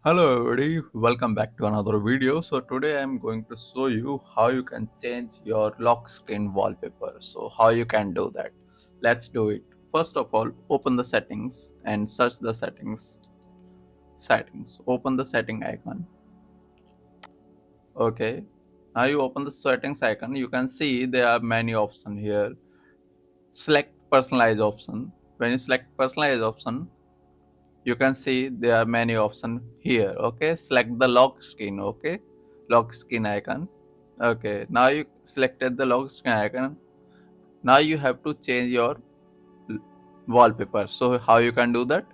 Hello everybody, welcome back to another video. So today I'm going to show you how you can change your lock screen wallpaper. So how you can do that. Let's do it. First of all, open the settings and search the settings. Open the setting icon. Okay. Now you open the settings icon. You can see there are many options here. Select personalize option. When you select personalize option, you can see there are many options here. Okay, select the lock screen. Okay, lock screen icon. Okay, now you selected the lock screen icon. Now you have to change your wallpaper. So how you can do that?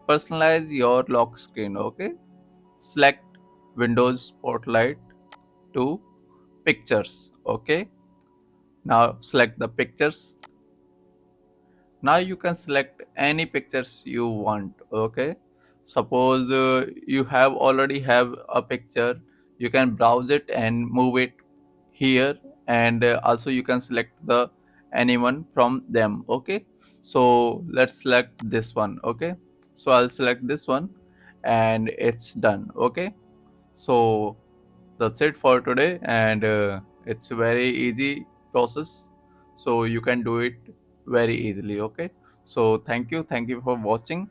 Personalize your lock screen. Okay, select Windows Spotlight to pictures. Okay, now select the pictures. Now you can select any pictures you want. Okay, suppose you have already have a picture, you can browse it and move it here, and also you can select the anyone from them. Okay, so let's select this one. Okay, so I'll select this one and it's done. Okay, so that's it for today, and it's a very easy process, so you can do it very easily. Okay, so thank you for watching.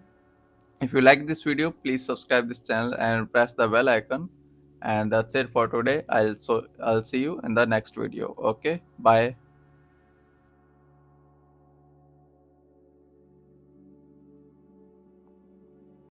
If you like this video, please subscribe this channel and press the bell icon. And that's it for today. I'll see you in the next video. Okay, bye.